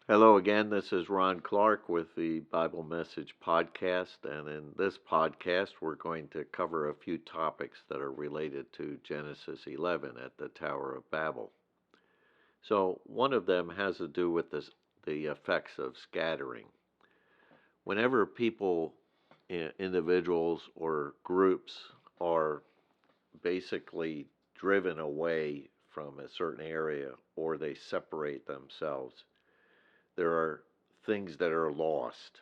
Hello again. This is Ron Clark with the Bible Message Podcast. And in this podcast, we're going to cover a few topics that are related to Genesis 11 at the Tower of Babel. So, one of them has to do with the effects of scattering. Whenever people, individuals, or groups are basically driven away from a certain area or they separate themselves, there are things that are lost.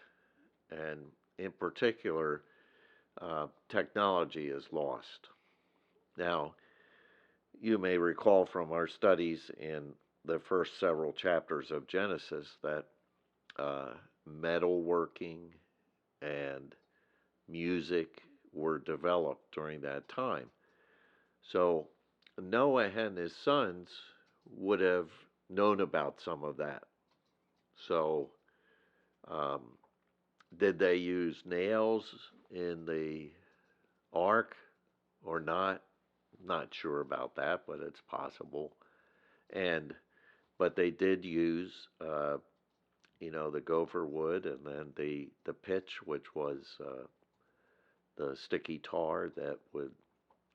And in particular, technology is lost. Now, you may recall from our studies in the first several chapters of Genesis that uh, metalworking and music were developed during that time. So Noah and his sons would have known about some of that. So, um, did they use nails in the ark or not? Not sure about that, but it's possible. And but they did use, the gopher wood, and then the pitch, which was the sticky tar that would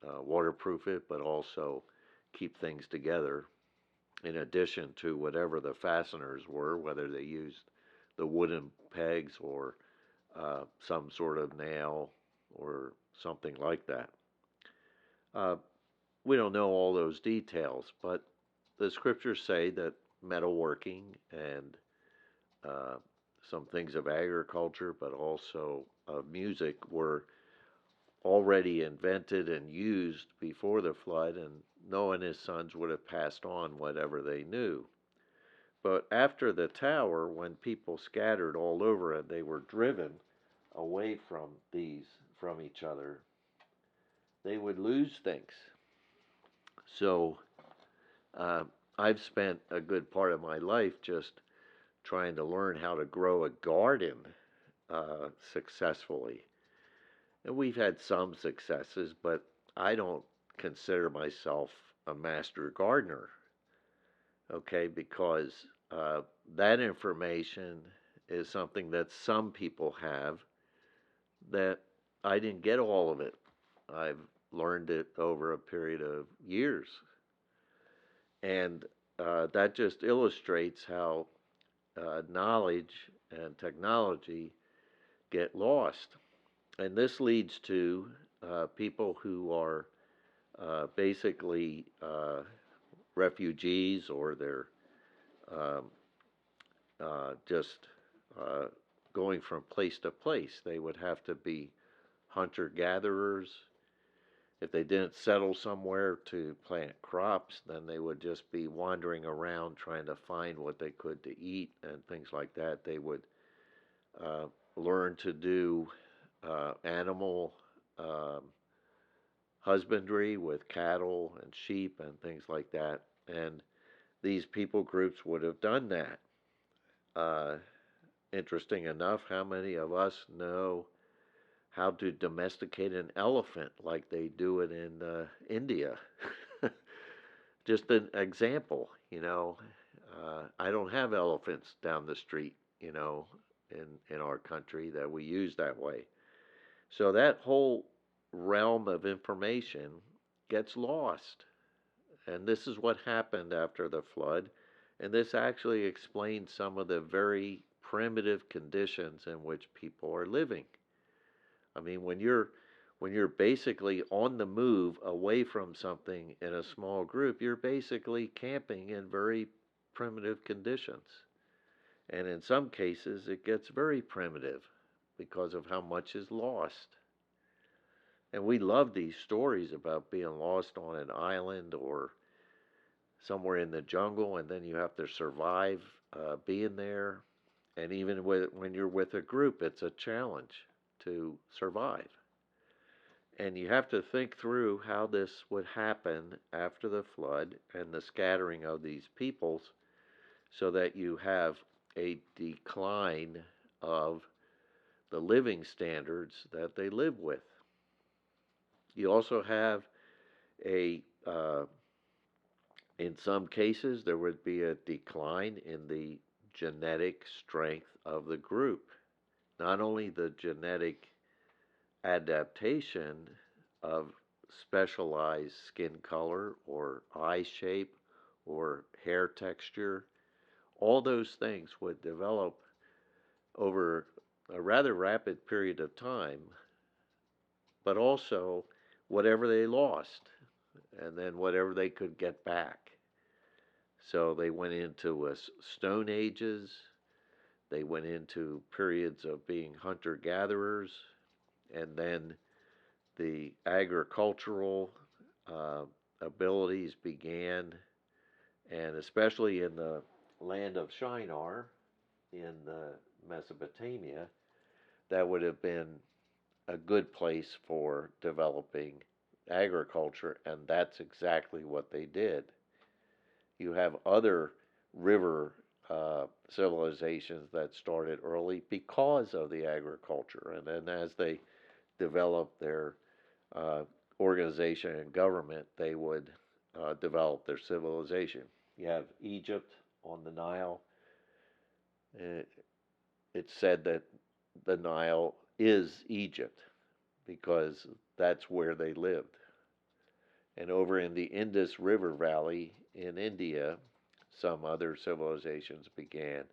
waterproof it, but also keep things together. In addition to whatever the fasteners were, whether they used the wooden pegs or some sort of nail or something like that. Uh, we don't know all those details, but the scriptures say that metalworking and uh, some things of agriculture, but also of music, were already invented and used before the flood, and Noah and his sons would have passed on whatever they knew. But after the tower, when people scattered all over and they were driven away from each other, they would lose things. So uh, I've spent a good part of my life just trying to learn how to grow a garden successfully. And we've had some successes, but I don't consider myself a master gardener, okay, because uh, that information is something that some people have that I didn't get all of it. I've learned it over a period of years. And that just illustrates how knowledge and technology get lost. And this leads to people who are basically refugees, or they're um, just uh, going from place to place. They would have to be hunter gatherers. If they didn't settle somewhere to plant crops, then they would just be wandering around trying to find what they could to eat and things like that. They would uh, learn to do animal um, husbandry with cattle and sheep and things like that. And these people groups would have done that. Uh, Interesting enough, how many of us know how to domesticate an elephant like they do it in India? Just an example, I don't have elephants down the street, in our country that we use that way. So that whole realm of information gets lost. And this is what happened after the flood. And this actually explains some of the very primitive conditions in which people are living. I mean, when you're basically on the move away from something in a small group, you're basically camping in very primitive conditions. And in some cases, it gets very primitive because of how much is lost. And we love these stories about being lost on an island or somewhere in the jungle, and then you have to survive being there. And even when you're with a group, it's a challenge to survive. And you have to think through how this would happen after the flood and the scattering of these peoples so that you have a decline of the living standards that they live with. You also have in some cases, there would be a decline in the genetic strength of the group. Not only the genetic adaptation of specialized skin color or eye shape or hair texture, all those things would develop over a rather rapid period of time, but also whatever they lost and then whatever they could get back. So they went into stone ages, they went into periods of being hunter gatherers, and then the agricultural abilities began, and especially in the land of Shinar in Mesopotamia, that would have been a good place for developing agriculture, and that's exactly what they did. You have other river civilizations that started early because of the agriculture, and then as they developed their uh, organization and government, they would develop their civilization. You have Egypt on the Nile. It, it's said that the Nile is Egypt because that's where they lived. And over in the Indus River Valley in India, some other civilizations began,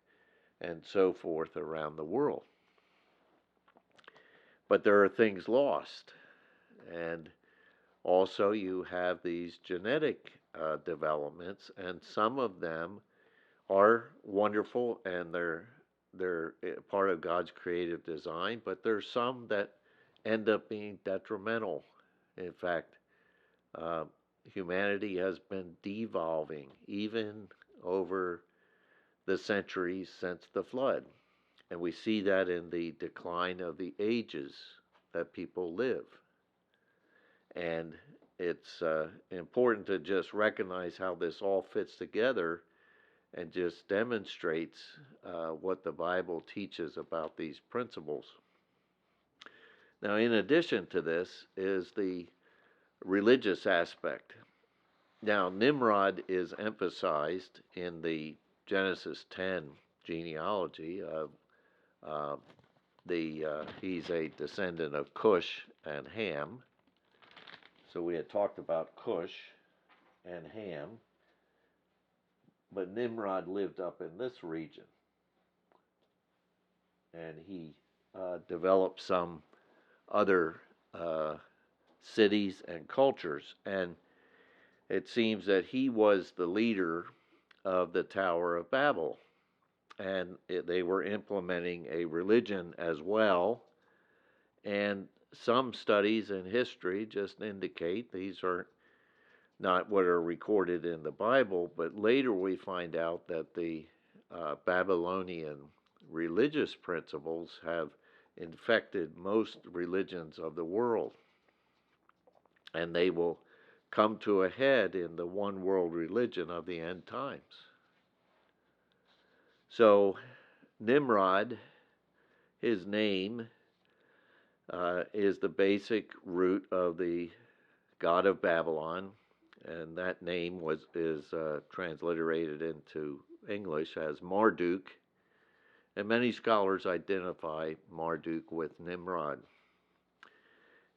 and so forth around the world. But there are things lost, and also you have these genetic developments, and some of them are wonderful and they're part of God's creative design, but there's some that end up being detrimental. In fact, uh, humanity has been devolving even over the centuries since the flood. And we see that in the decline of the ages that people live. And it's important to just recognize how this all fits together and just demonstrates what the Bible teaches about these principles. Now, in addition to this is the religious aspect. Now, Nimrod is emphasized in the Genesis 10 genealogy. He's a descendant of Cush and Ham. So we had talked about Cush and Ham, but Nimrod lived up in this region, and he developed some other cities and cultures, and it seems that he was the leader of the Tower of Babel, and they were implementing a religion as well. And some studies in history just indicate these are not what are recorded in the Bible, but later we find out that the Babylonian religious principles have infected most religions of the world, and they will come to a head in the one world religion of the end times. So, Nimrod, his name, is the basic root of the god of Babylon, and that name is transliterated into English as Marduk, and many scholars identify Marduk with Nimrod.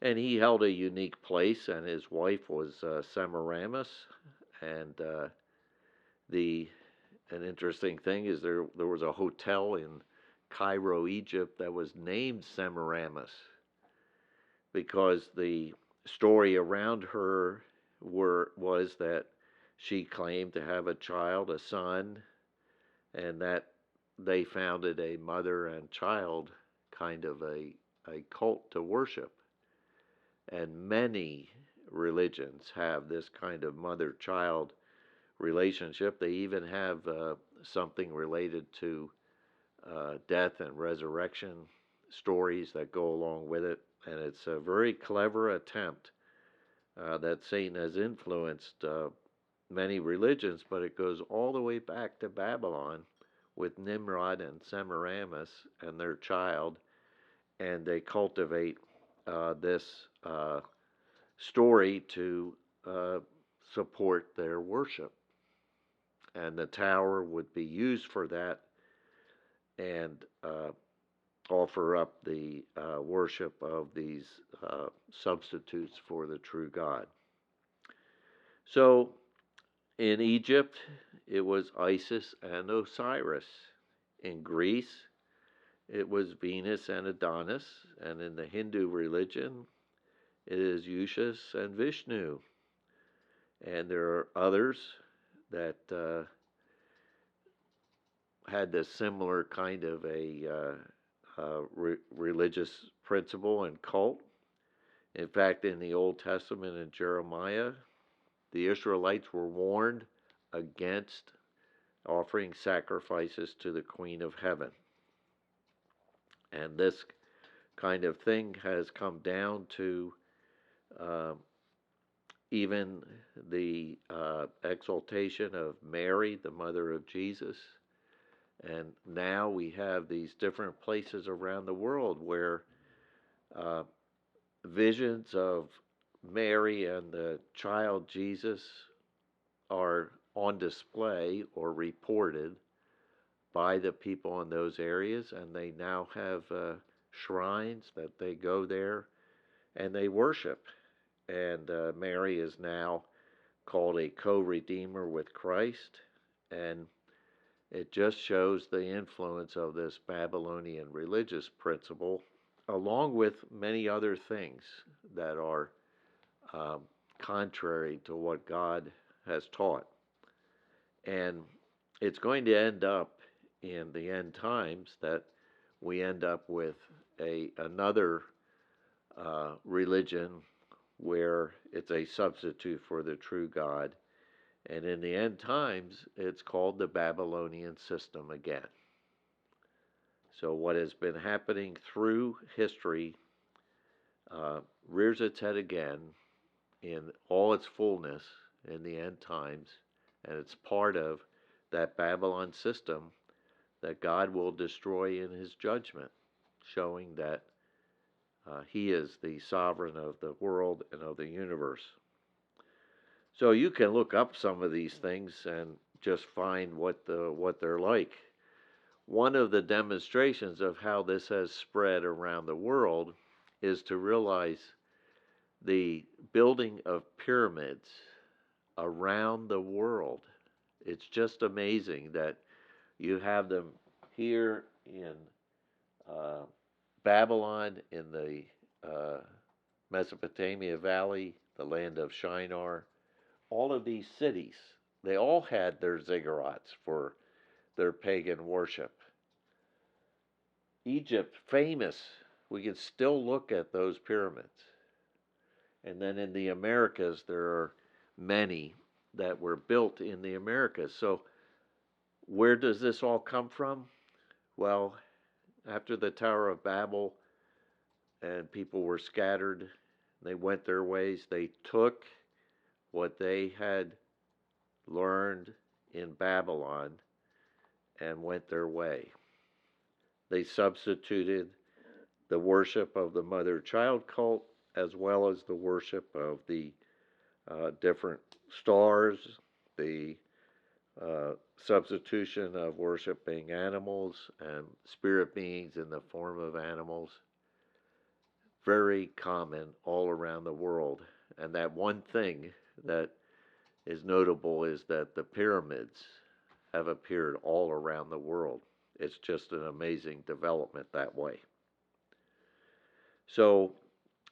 And he held a unique place, and his wife was Semiramis. And an interesting thing is there was a hotel in Cairo, Egypt, that was named Semiramis because the story around her was that she claimed to have a child, a son, and that they founded a mother and child kind of a cult to worship. And many religions have this kind of mother-child relationship. They even have something related to death and resurrection stories that go along with it. And it's a very clever attempt that Satan has influenced many religions, but it goes all the way back to Babylon with Nimrod and Semiramis and their child, and they cultivate this story to support their worship. And the tower would be used for that and offer up the worship of these substitutes for the true God. So in Egypt, it was Isis and Osiris. In Greece, it was Venus and Adonis. And in the Hindu religion, it is Ushas and Vishnu. And there are others that had this similar kind of a religious principle and cult. In fact, in the Old Testament in Jeremiah, the Israelites were warned against offering sacrifices to the Queen of Heaven. And this kind of thing has come down to even the exaltation of Mary, the mother of Jesus. And now we have these different places around the world where visions of Mary and the child Jesus are on display or reported by the people in those areas, and they now have shrines that they go there and they worship. And Mary is now called a co-redeemer with Christ, and it just shows the influence of this Babylonian religious principle, along with many other things that are contrary to what God has taught. And it's going to end up in the end times that we end up with another religion where it's a substitute for the true God. And in the end times, it's called the Babylonian system again. So what has been happening through history rears its head again in all its fullness in the end times, and it's part of that Babylon system that God will destroy in his judgment, showing that he is the sovereign of the world and of the universe. So you can look up some of these things and just find what they're like. One of the demonstrations of how this has spread around the world is to realize the building of pyramids around the world. It's just amazing that you have them here in Babylon, in the Mesopotamia Valley, the land of Shinar. All of these cities, they all had their ziggurats for their pagan worship. Egypt, famous, we can still look at those pyramids. And then in the Americas, there are many that were built in the Americas. So where does this all come from? Well, after the Tower of Babel and people were scattered, they went their ways, they took what they had learned in Babylon and went their way. They substituted the worship of the mother-child cult as well as the worship of the different stars, the substitution of worshiping animals and spirit beings in the form of animals. Very common all around the world. And that one thing that is notable is that the pyramids have appeared all around the world. It's just an amazing development that way. So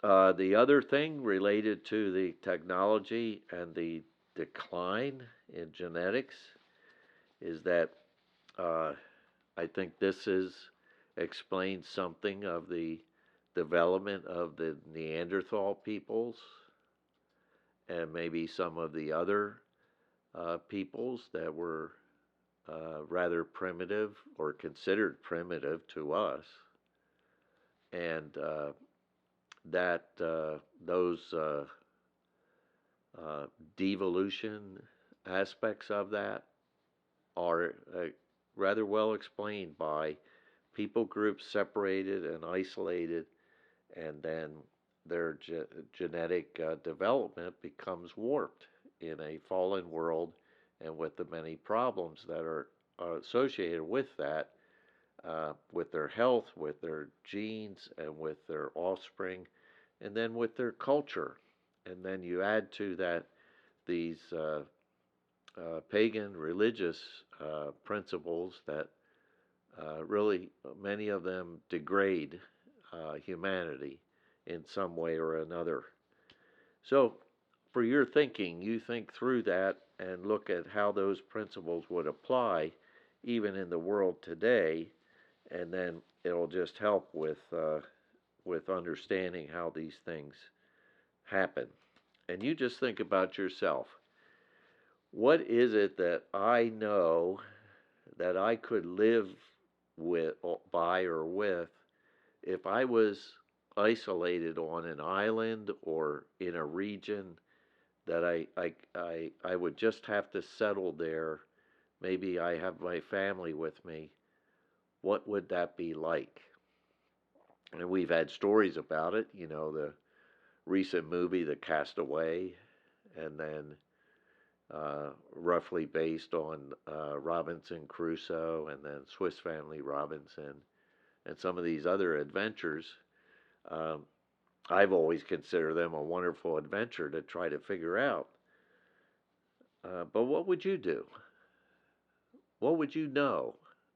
the other thing related to the technology and the decline in genetics is that I think this explains something of the development of the Neanderthal peoples and maybe some of the other peoples that were rather primitive or considered primitive to us, and that those devolution aspects of that are rather well explained by people groups separated and isolated, and then their genetic development becomes warped in a fallen world, and with the many problems that are associated with that, with their health, with their genes, and with their offspring, and then with their culture. And then you add to that these pagan religious principles that really, many of them degrade humanity in some way or another. So, for your thinking, you think through that and look at how those principles would apply even in the world today, and then it'll just help with understanding how these things happen. And you just think about yourself. What is it that I know that I could live with, by, or with if I was isolated on an island or in a region that I would just have to settle there? Maybe I have my family with me. What would that be like? And we've had stories about it, the recent movie, The Castaway, and then roughly based on Robinson Crusoe, and then Swiss Family Robinson, and some of these other adventures. Um, I've always considered them a wonderful adventure to try to figure out. But what would you do? What would you know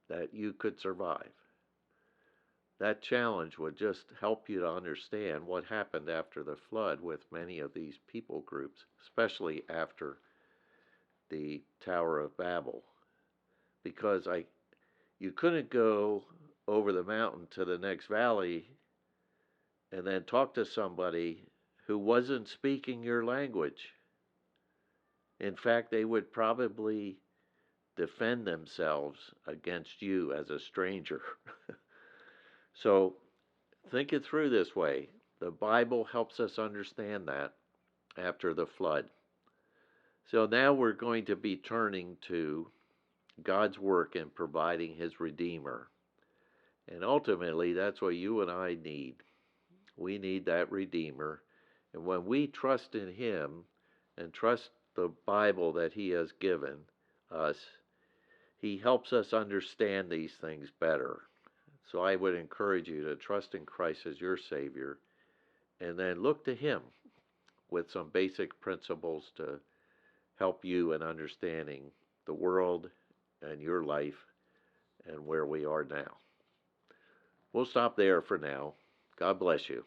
that you could survive? That challenge would just help you to understand what happened after the flood with many of these people groups, especially after the Tower of Babel. Because you couldn't go over the mountain to the next valley and then talk to somebody who wasn't speaking your language. In fact, they would probably defend themselves against you as a stranger. So think it through this way. The Bible helps us understand that after the flood. So now we're going to be turning to God's work in providing his Redeemer. And ultimately, that's what you and I need. We need that Redeemer. And when we trust in him and trust the Bible that he has given us, he helps us understand these things better. So I would encourage you to trust in Christ as your Savior, and then look to him with some basic principles to help you in understanding the world and your life and where we are now. We'll stop there for now. God bless you.